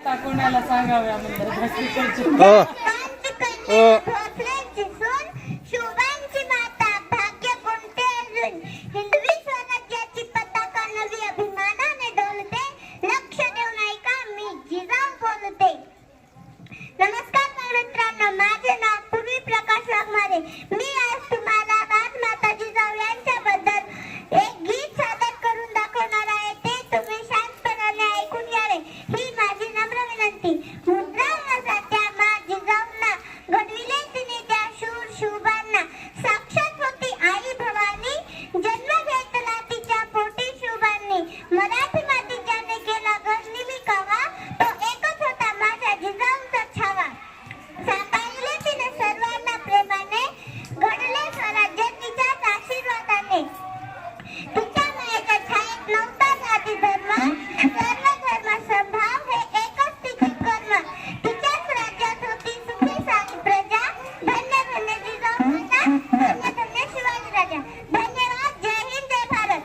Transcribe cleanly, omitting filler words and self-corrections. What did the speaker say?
कोणाला सांगाव्या म्हणलं शुभांची माता भाग्य कोणते अजून हिंदवी स्वराज्याची पताका नवी अभिमानाने डोलते लक्ष देऊन ऐका मी जिजाऊ बोलते. नमस्कार मित्रांनो, माझे नाव पूर्वी प्रकाश वाघमारे. मी आज तुम्हाला राजमाता जिजाऊ यांच्याबद्दल एक गीत सादर करून दाखवणार आहे. ते तुम्ही शांतपणाने ऐकून घ्यावे ही माझी नम्र विनंती. मुद्रांगणाच्या मा जिजाऊंना घडविले तिने त्या शूर शुभांना. साक्षात होती आई भवानी, जन्म घेतला तिच्या पोटी शुभांनी. मराठी मातीच्याने केला गणनिमी कावा, तो एकच होता माझ्या जिजाऊंचा छावा. सांभाळले तिने सर्वांना प्रेमाने, घडले स्वराज्य तिच्याच आशीर्वादाने. तिच्या मायेच्या छायेत नव्हता जाती धर्म, सर्व धर्म संभाव हे एकच तिचे कर्म. तिच्याच राज्यात होती सुखी सारी प्रजा. धन्य धन्य जिजाऊ माता, धन्य धन्य शिवाजी राजा. धन्यवाद. जय हिंद, जय भारत.